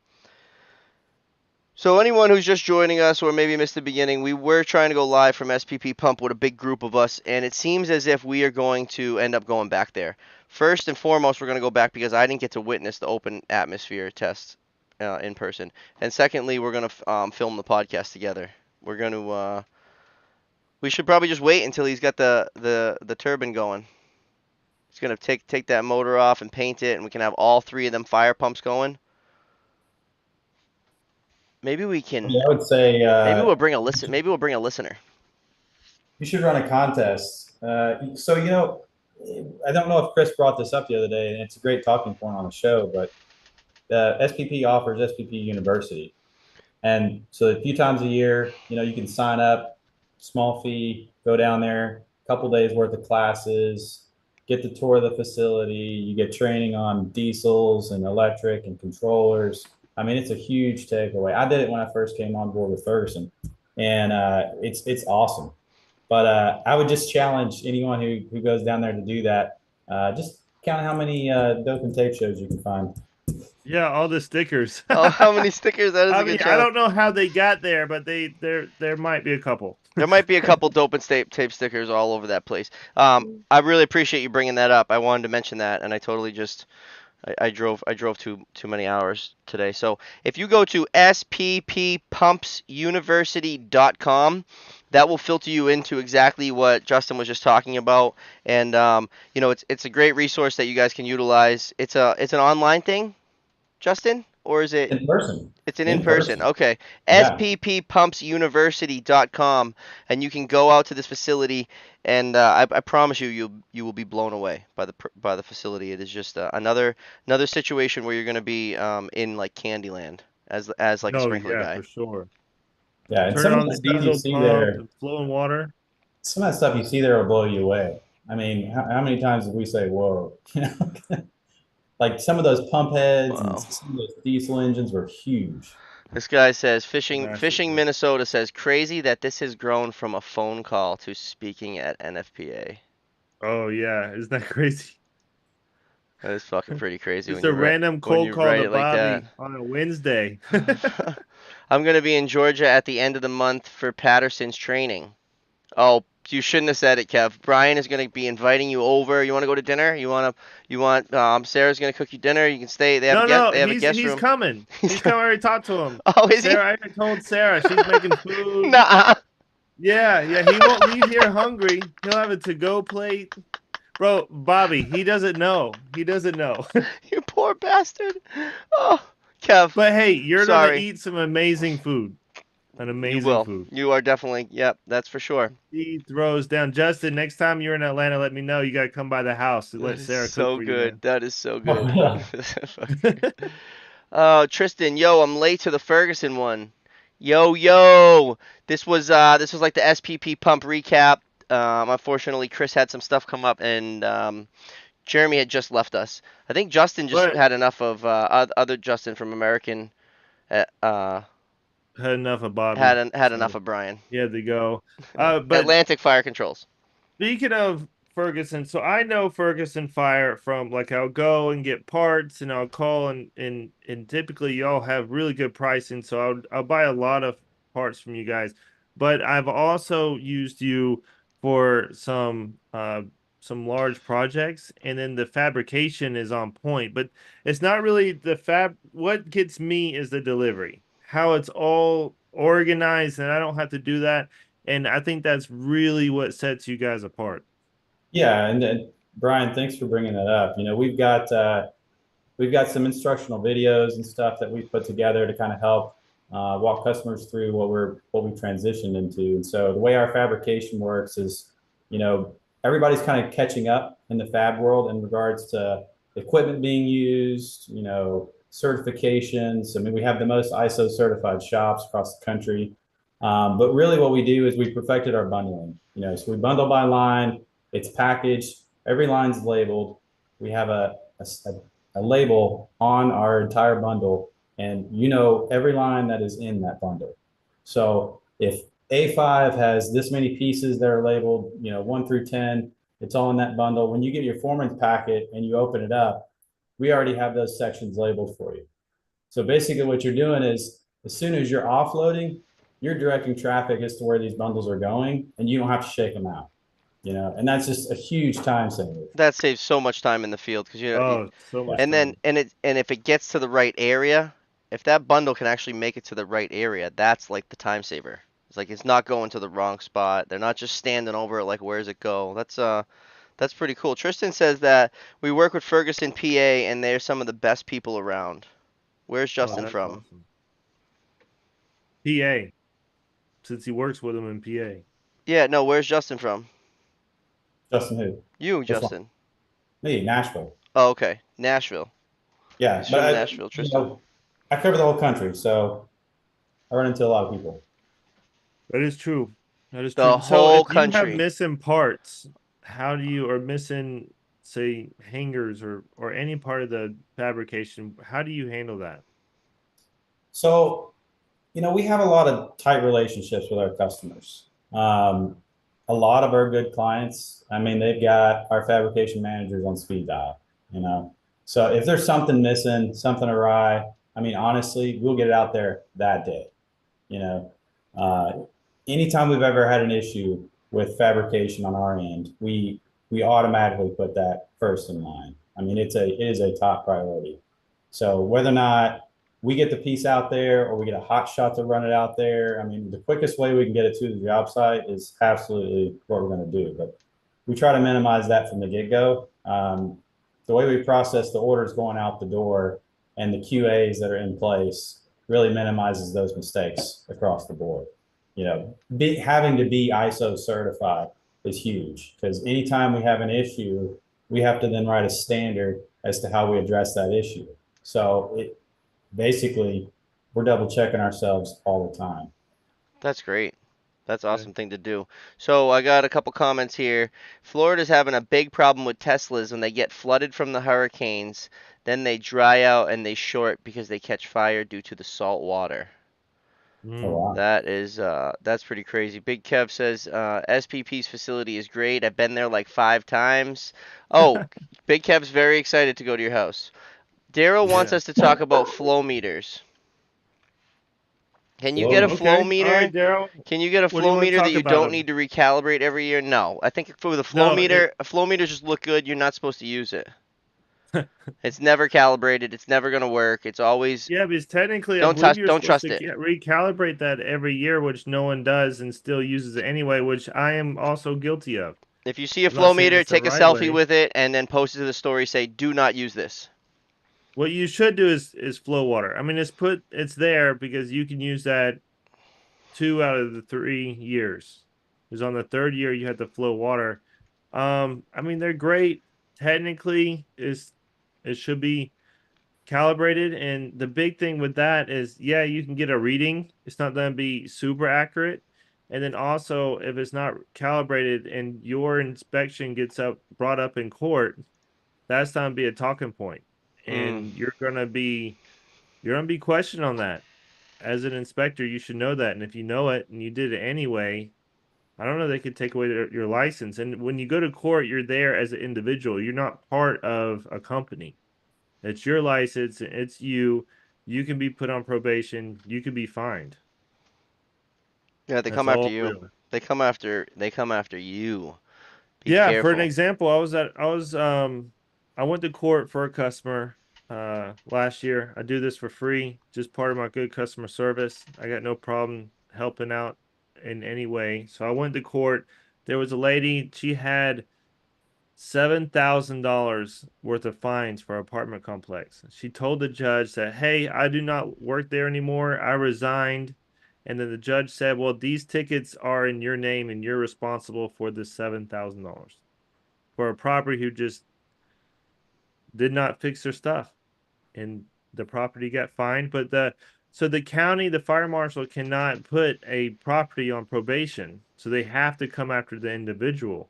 So anyone who's just joining us or maybe missed the beginning, we were trying to go live from SPP Pump with a big group of us, and it seems as if we are going to end up going back there. First and foremost, we're going to go back because I didn't get to witness the open atmosphere test in person, and secondly, we're going to film the podcast together. We're going to. We should probably just wait until he's got the turbine going. He's going to take that motor off and paint it, and we can have all three of them fire pumps going. Maybe we can. Yeah, I would say Maybe we'll bring a listen. Maybe we'll bring a listener. you should run a contest. So I don't know if Chris brought this up the other day, and it's a great talking point on the show. But SPP offers SPP University, and so a few times a year, you can sign up, small fee, go down there, a couple days worth of classes, get the tour of the facility. You get training on diesels and electric and controllers. I mean, it's a huge takeaway. I did it when I first came on board with Ferguson, and it's awesome. But I would just challenge anyone who goes down there to do that. Just count how many dope and tape shows you can find. Yeah, all the stickers. Oh, how many stickers? That is I a mean, good I challenge. don't know how they got there, but there might be a couple. There might be a couple dope and tape stickers all over that place. I really appreciate you bringing that up. I wanted to mention that, and I totally just I drove too many hours today. So if you go to spppumpsuniversity.com, that will filter you into exactly what Justin was just talking about, and it's a great resource that you guys can utilize. It's an online thing, Justin, or is it? In person. It's an In in-person. person. Okay. Yeah. spppumpsuniversity.com, and you can go out to this facility, and I promise you will be blown away by the facility. It is just another situation where you're going to be in like Candyland as like a No, sprinkler yeah, guy. for sure. Yeah. And Turn some of on the the stuff you diesel see pump there, and flowing water. some of that stuff you see there will blow you away. I mean, how many times have we say, whoa, like some of those pump heads and Wow. some of those diesel engines were huge. This guy says fishing Massive. Minnesota says crazy that this has grown from a phone call to speaking at NFPA. Oh yeah, isn't that crazy? That is fucking pretty crazy Just a random when cold you call write to it like that. Bobby on a Wednesday. I'm going to be in Georgia at the end of the month for Patterson's training. Oh, you shouldn't have said it, Kev. Brian is going to be inviting you over. You want to go to dinner? Sarah's going to cook you dinner. You can stay. They have No, they have a guest he's room. coming. He's coming. I already talked to him. Oh, is Sarah, I already told Sarah she's making food. he? Nuh-uh. Yeah, he won't leave here hungry. He'll have a to-go plate. Bro, Bobby, he doesn't know. He doesn't know. You poor bastard. Oh, Kev. But hey, you're gonna Sorry. eat some amazing food. An You amazing will. food. You are definitely. Yep, that's for sure. He throws down. Justin, next time you're in Atlanta, let me know. You gotta come by the house and let That is Sarah so cook for good. you, That is so Oh, good. yeah. Tristan, yo, I'm late to the Ferguson one. Yo, this was like the SPP pump recap. Unfortunately, Chris had some stuff come up, and Jeremy had just left us. I think Justin just But had enough of other Justin from American. Had had enough of Bobby. enough of Brian. He had to go. But Atlantic Fire Controls. speaking of Ferguson, so I know Ferguson Fire from like I'll go and get parts and I'll call and typically y'all have really good pricing. So I'll buy a lot of parts from you guys, but I've also used you for some large projects, and then the fabrication is on point. But it's not really the fab. What gets me is the delivery, how it's all organized, and I don't have to do that. And I think that's really what sets you guys apart. Yeah, and Brian, thanks for bringing that up. You know, we've got some instructional videos and stuff that we've put together to kind of help walk customers through what we transitioned into. And so the way our fabrication works is, you know, everybody's kind of catching up in the fab world in regards to equipment being used, you know, certifications. I mean, we have the most ISO certified shops across the country. But really what we do is we perfected our bundling, you know, so we bundle by line, it's packaged, every line's labeled. We have a label on our entire bundle, and you know every line that is in that bundle. So if A5 has this many pieces that are labeled, you know, 1 through 10, it's all in that bundle. When you get your foreman's packet and you open it up, we already have those sections labeled for you. So basically what you're doing is as soon as you're offloading, you're directing traffic as to where these bundles are going, and you don't have to shake them out, you know, and that's just a huge time saver. That saves so much time in the field because Oh, so much and then time. and if it gets to the right area, if that bundle can actually make it to the right area, that's like the time saver. It's like it's not going to the wrong spot. They're not just standing over it like where's it go. That's pretty cool. Tristan says that we work with Ferguson, PA, and they're some of the best people around. Where's Oh, Justin that's from? awesome. PA, since he works with him in PA. Yeah, no, where's Justin from? Justin who? You, Which one? Justin. Me, Nashville. Oh, okay. Nashville. Yeah, He's but from I, Nashville, you Tristan. know, I cover the whole country, so I run into a lot of people. That is true. That is The true. So whole if you have country. missing parts, how do you, or missing, say, hangers or any part of the fabrication, how do you handle that? So, you know, we have a lot of tight relationships with our customers. A lot of our good clients, I mean, they've got our fabrication managers on speed dial, you know. So if there's something missing, something awry, I mean, honestly, we'll get it out there that day, you know. Uh, Anytime we've ever had an issue with fabrication on our end, we automatically put that first in line. I mean, it is a top priority. So whether or not we get the piece out there or we get a hot shot to run it out there, I mean, the quickest way we can get it to the job site is absolutely what we're going to do. But we try to minimize that from the get go. The way we process the orders going out the door and the QAs that are in place really minimizes those mistakes across the board. You know, having to be ISO certified is huge because anytime we have an issue, we have to then write a standard as to how we address that issue. So it basically we're double checking ourselves all the time. That's great. That's an Okay. awesome thing to do. So I got a couple comments here. Florida's having a big problem with Teslas when they get flooded from the hurricanes. Then they dry out and they short because they catch fire due to the salt water. Oh Mm. wow. That's pretty crazy. Big Kev says SPP's facility is great. I've been there like 5 times. Oh, Big Kev's very excited to go to your house. Daryl wants Yeah. us to talk about flow meters. Can you get a Flow. flow Okay. All right, meter? Daryl. Can you get a What do you flow want to meter that talk you about don't him? need to recalibrate every year? No. I think for the flow No, meter, a flow meter just look good. You're not supposed to use it. It's never calibrated. It's never gonna work. It's always yeah, because technically, I don't believe touch. you're Don't supposed trust to it. recalibrate that every year, which no one does and still uses it anyway, which I am also guilty of. If you see a I'm not flow saying meter, it's the take a right selfie way. with it and then post it to the story. Say, do not use this. What you should do is flow water. I mean, it's there because you can use that 2 out of the 3 years. Because on the third year you have to flow water. I mean they're great. Technically, is it should be calibrated, and the big thing with that is, yeah, you can get a reading. It's not going to be super accurate. And then also, if it's not calibrated and your inspection gets brought up in court, that's going to be a talking point, Mm. and you're going to be questioned on that. As an inspector, you should know that, and if you know it and you did it anyway, I don't know, they could take away your license. And when you go to court, you're there as an individual. You're not part of a company. It's your license. It's you. You can be put on probation. You can be fined. Yeah, they That's come after all you. real. They come after you. Be Yeah, for an careful. example, I went to court for a customer last year. I do this for free, just part of my good customer service. I got no problem helping out in any way. So I went to court. There was a lady, she had $7,000 worth of fines for her apartment complex. She told the judge that, hey, I do not work there anymore. I resigned. And then the judge said, well, these tickets are in your name and you're responsible for the $7,000 for a property who just did not fix their stuff. And the property got fined. But the county, the fire marshal cannot put a property on probation. So they have to come after the individual.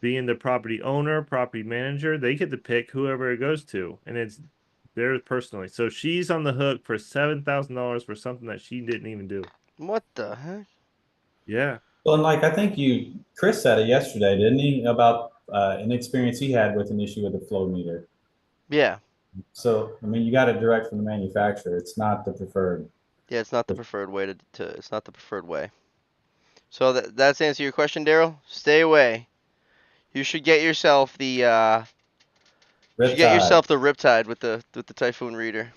Being the property owner, property manager, they get to pick whoever it goes to, and it's theirs personally. So she's on the hook for $7,000 for something that she didn't even do. What the heck? Yeah, Well, and like I think Chris said it yesterday, didn't he, about an experience he had with an issue with the flow meter. Yeah. So I mean, you got it direct from the manufacturer. It's not the preferred. Yeah, it's not the preferred way to it's not the preferred way. So that's the answer to your question, Daryl. Stay away. You should get yourself the Riptide. Riptide with the Typhoon reader.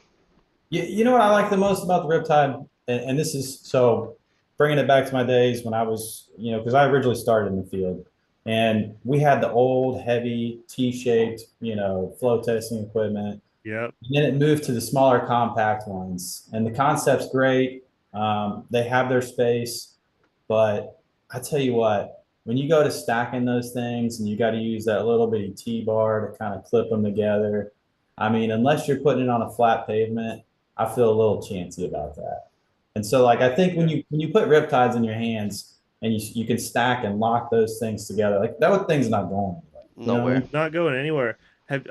You know what I like the most about the Riptide, and this is so bringing it back to my days when I was, because I originally started in the field, and we had the old heavy T-shaped, flow testing equipment. yep. And then it moved to the smaller compact ones, and the concept's great. They have their space, but I tell you what, when you go to stacking those things and you got to use that little bitty T-bar to kind of clip them together, I mean, unless you're putting it on a flat pavement, I feel a little chancy about that. And so, like, I think when you put riptides in your hands and you can stack and lock those things together, like that thing's not going anywhere. You know what I Nowhere. mean? Not going anywhere.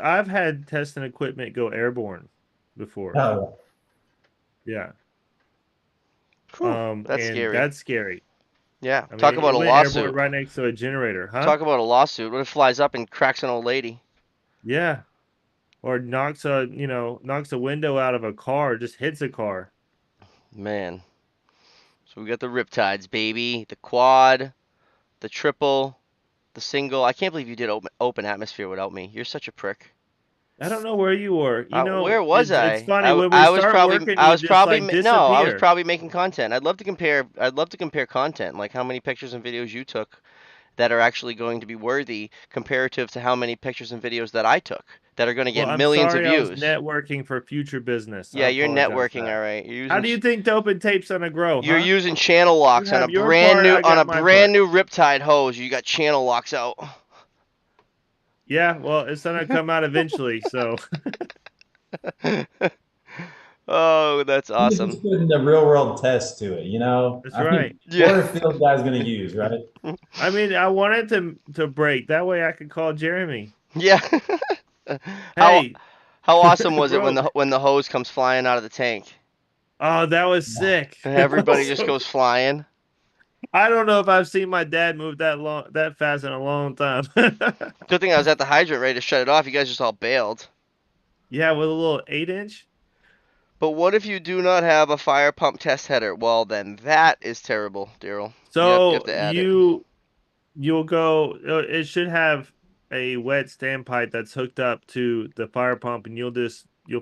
I've had testing equipment go airborne before. Oh, Yeah. Whew, that's And scary. that's scary. Yeah. I mean, Talk it about a went airborne lawsuit. right next to a generator, huh? Talk about a lawsuit. What if it flies up and cracks an old lady? Yeah. Or knocks a window out of a car, just hits a car. Man. So we got the Riptides, baby. The quad, the triple, the single. I can't believe you did open atmosphere without me. You're such a prick. I don't know where you were. Where was It's I? funny when we start working, I you was just probably like no, I was disappear. probably making content. I'd love to compare content, like how many pictures and videos you took that are actually going to be worthy comparative to how many pictures and videos that I took that are going to Well, get I'm millions of sorry I was views. networking for future business. I Yeah, you're apologize for networking, all that. right. How do you think the open tape's gonna grow, You're huh? using channel You locks have your part, I on got a my brand part. new Riptide hose. You got channel locks out. Yeah, well, it's gonna come out eventually, so Oh, that's you're just awesome. putting the real world test to it, you know? that's I mean, right. Yeah. what are field guys going to use, right? I mean, I wanted to break. That way I could call Jeremy. Yeah. How Hey, how awesome it was it broke. when the hose comes flying out of the tank Oh, that was sick. and That was everybody just so goes flying? I don't know if I've seen my dad move that fast in a long time. Good thing I was at the hydrant ready to shut it off. You guys just all bailed. Yeah, with a little 8-inch. But what if you do not have a fire pump test header? Well, then that is terrible, Daryl. You have So to add it. you'll go. It should have a wet standpipe that's hooked up to the fire pump, and you'll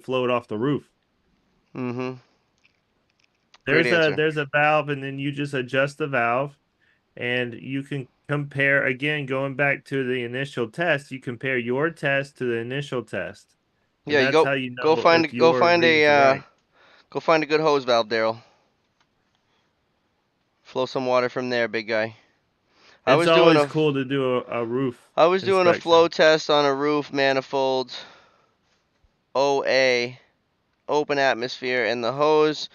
flow it off the roof. Mm-hmm. Great answer. There's a valve, and then you just adjust the valve, and you can compare again. Going back to the initial test, you compare your test to the initial test, and Yeah, you that's how you go know if your readings are right. go find a good hose valve, Daryl. Flow some water from there, big guy. I It's was doing always a cool to do a roof I was doing a flow inspection. test on a roof manifold OA open atmosphere, and the hose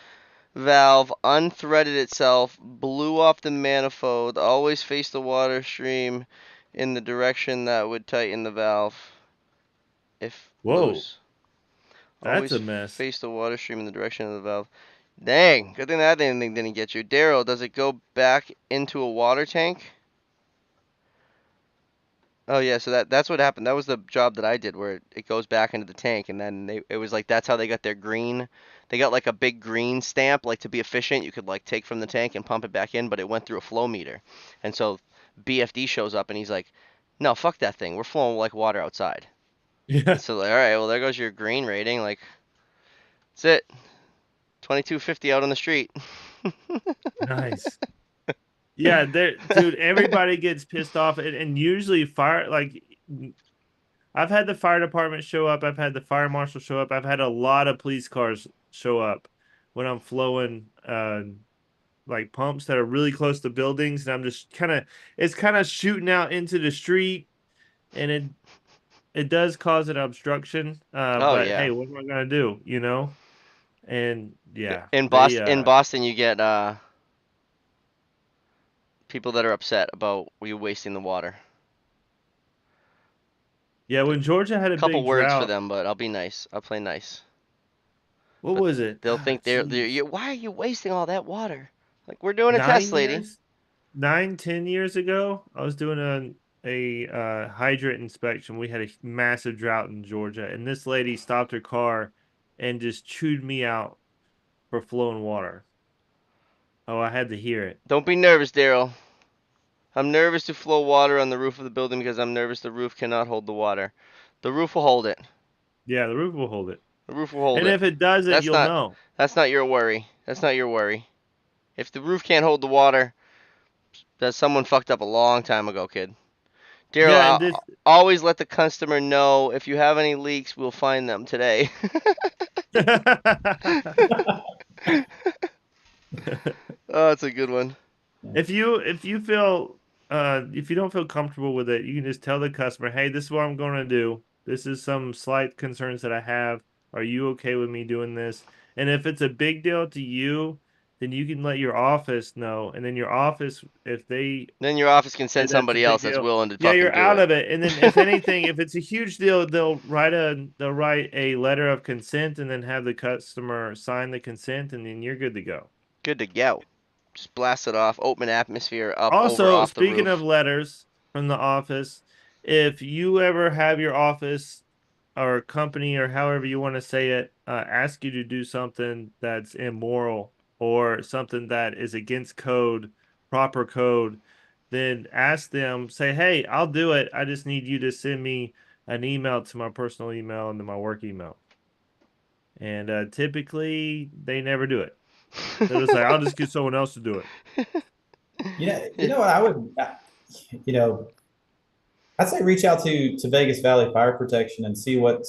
valve unthreaded itself, blew off the manifold, always face the water stream in the direction that would tighten the valve if Whoa, loose. that's Always a mess. face the water stream in the direction of the valve. Dang, good thing that thing didn't get you. Daryl, does it go back into a water tank? Oh yeah, so that's what happened. That was the job that I did where it goes back into the tank, and then it was like that's how they got their green. they got like a big green stamp, like to be efficient, you could like take from the tank and pump it back in, but it went through a flow meter. And so BFD shows up and he's like, no, fuck that thing. We're flowing like water outside. Yeah. And so like, all right, well there goes your green rating. Like, that's it. 2250 out on the street. Nice. Yeah, dude, everybody gets pissed off, and usually I've had the fire department show up, I've had the fire marshal show up, I've had a lot of police cars show up when I'm flowing like pumps that are really close to buildings, and I'm just it's kind of shooting out into the street, and it does cause an obstruction. Oh But yeah. hey, what am I gonna do? You know? And yeah, In they Boston, you get people that are upset about you wasting the water. yeah, when Georgia had a Couple big words for drought, them, but I'll be nice. I'll play nice. what But was it? they'll Ah, think jeez. why are you wasting all that water? Like, we're doing a test, nine lady. years, 10 years ago, I was doing a hydrant inspection. We had a massive drought in Georgia, and this lady stopped her car and just chewed me out for flowing water. Oh, I had to hear it. Don't be nervous, Daryl. I'm nervous to flow water on the roof of the building because I'm nervous the roof cannot hold the water. The roof will hold it. Yeah, the roof will hold it. The roof will hold And it. if it doesn't, That's you'll not know. that's not your worry. That's not your worry. If the roof can't hold the water, that someone fucked up a long time ago, kid. Daryl, Yeah, and this always let the customer know if you have any leaks, we'll find them today. Oh, that's a good one. if you feel if you don't feel comfortable with it, you can just tell the customer, "Hey, this is what I'm going to do. This is some slight concerns that I have. Are you okay with me doing this?" And if it's a big deal to you, then you can let your office know, and then your office, if they Then your office can say send that's a somebody big else that's deal, willing to yeah, fucking you're do out it. of it. And then if anything, if it's a huge deal, they'll write a letter of consent, and then have the customer sign the consent, and then you're good to go. Good to go. Just blast it off. Open atmosphere up over Also, off the speaking of roof. letters from the office, if you ever have your office or company or however you want to say it, ask you to do something that's immoral or something that is against code, proper code, then ask them, say, "Hey, I'll do it. I just need you to send me an email to my personal email and to my work email." And typically, they never do it. They'll just say, "I'll just get someone else to do it." You know what I would, you know, I'd say reach out to Vegas Valley Fire Protection and see what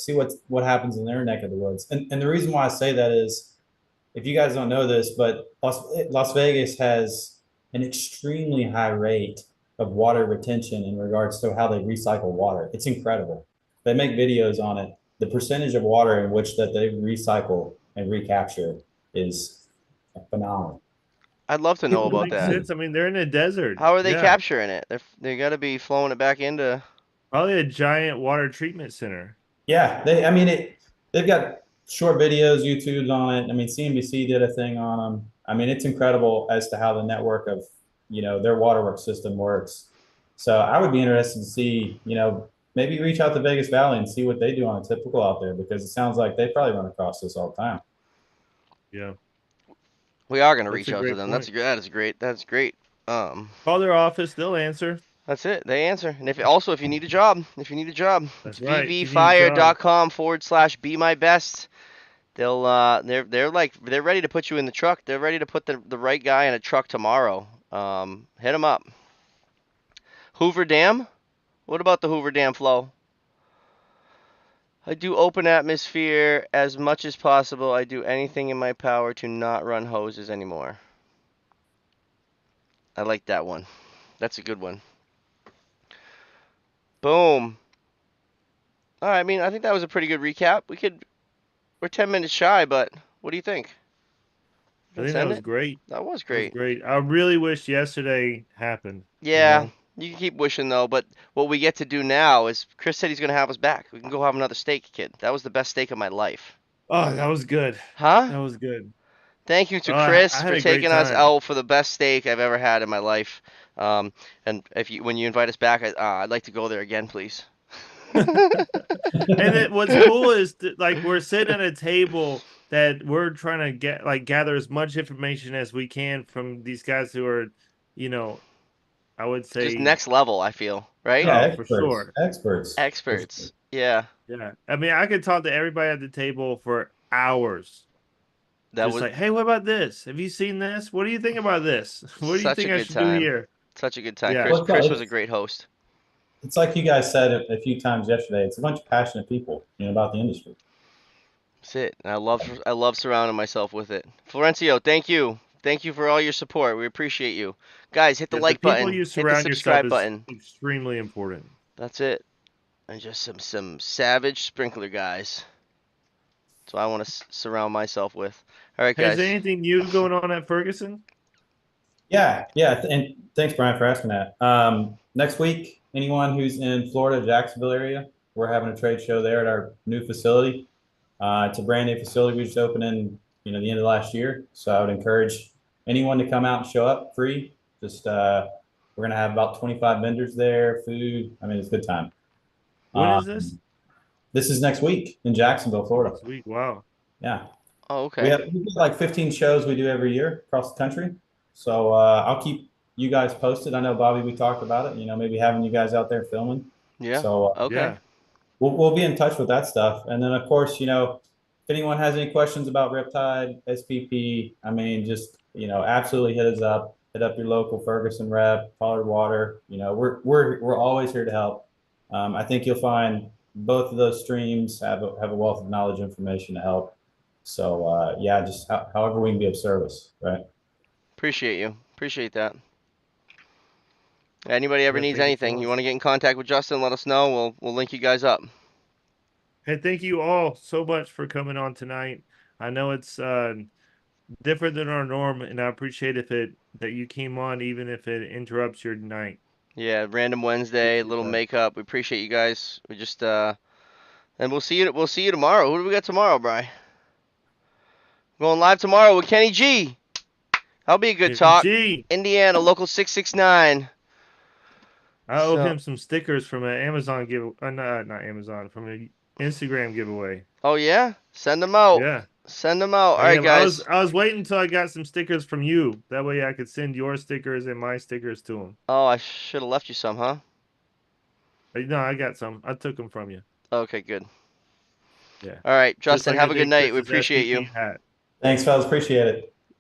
happens in their neck of the woods. And the reason why I say that is, if you guys don't know this, but Las Vegas has an extremely high rate of water retention in regards to how they recycle water. It's incredible. They make videos on it. The percentage of water in which that they recycle and recapture is phenomenal. I'd love to know Well, it about makes that. sense. I mean, they're in a desert. How are they Yeah. capturing it? They got to be flowing it back into. Probably a giant water treatment center. Yeah, they've got short videos, YouTube's on it. I mean, CNBC did a thing on them. I mean, it's incredible as to how the network of, their waterworks system works. So I would be interested to see, maybe reach out to Vegas Valley and see what they do on a typical out there, because it sounds like they probably run across this all the time. Yeah. We are gonna That's reach a out to great them. point. That is great. That's great. Call their office, they'll answer. That's it. They answer. And if you need a job, it's That's right. If you need a job. vvfire.com/be my best. They're ready to put you in the truck. They're ready to put the right guy in a truck tomorrow. Hit them up. Hoover Dam? What about the Hoover Dam flow? I do open atmosphere as much as possible. I do anything in my power to not run hoses anymore. I like that one. That's a good one. Boom. All right, I mean, I think that was a pretty good recap. We're 10 minutes shy, but what do you think? I think that was great. That was That was great. great. I really wish yesterday happened. Yeah, you can keep wishing though, but what we get to do now is Chris said he's gonna have us back. We can go have another steak, kid. That was the best steak of my life. Oh, that was good. Huh? That was good. Thank you to Oh, Chris I for had a great taking us time. out for the best steak I've ever had in my life. And when you invite us back, I'd like to go there again, please. And what's cool is like we're sitting at a table that we're trying to gather as much information as we can from these guys who are, you know, I would Just say, next level, I feel, right? Yeah, oh, for sure. experts. For sure. Experts. Yeah. Yeah. I mean, I could talk to everybody at the table for hours. That Just was like, hey, what about this? Have you seen this? What do you think about this? What do you such a think I good should do time. here? Such a good time. Yeah. Chris Well, Chris was a great host. it's like you guys said a few times yesterday. It's a bunch of passionate people, about the industry. That's it. And I love surrounding myself with it. Florencio, thank you. Thank you for all your support. We appreciate you. Guys, hit the Yeah, the like people button. you Hit the surround yourself subscribe is button. extremely important. That's it. And just some savage sprinkler guys. That's what I want to surround myself with. All right, Hey, is guys. there anything new going on at Ferguson? Yeah, and thanks, Brian, for asking that. Next week, anyone who's in Florida, Jacksonville area, we're having a trade show there at our new facility. It's a brand new facility we just opened in, the end of last year. So I would encourage anyone to come out and show up free. Just we're gonna have about 25 vendors there, food. I mean, it's a good time. When is this? This is next week in Jacksonville, Florida. Next week. Wow. Yeah. Oh, We okay. have like 15 shows we do every year across the country. So I'll keep you guys posted. I know, Bobby, we talked about it, maybe having you guys out there filming. Yeah. So Okay. Yeah. we'll be in touch with that stuff. And then, of course, if anyone has any questions about Riptide, SPP, I mean, just, absolutely hit us up. Hit up your local Ferguson rep, Pollard Water. We're always here to help. I think you'll find both of those streams have a wealth of knowledge, information to help. So yeah, just however we can be of service, right? Appreciate you. Appreciate that. Anybody ever Yeah. needs Thank you so anything, you much. want to get in contact with Justin, let us know. We'll link you guys up. Hey, thank you all so much for coming on tonight. I know it's different than our norm, and I appreciate that you came on, even if it interrupts your night. Yeah, random Wednesday, Appreciate little that. makeup. We appreciate you guys. We just and we'll see you tomorrow. Who do we got tomorrow, Bry? Going live tomorrow with Kenny G. That'll be a good Kenny talk. G, Indiana, local 669. I owe So, him some stickers from an Amazon give, not Amazon, from an Instagram giveaway. oh yeah? Send them out. Yeah. Send them out. All I right, am. guys. I was waiting until I got some stickers from you. That way I could send your stickers and my stickers to him. Oh, I should have left you some, huh? No, I got some. I took them from you. Okay, good. Yeah. All right, Just Justin, like I have a good did night. We Chris's appreciate you. SPP hat. Thanks, fellas. Appreciate it.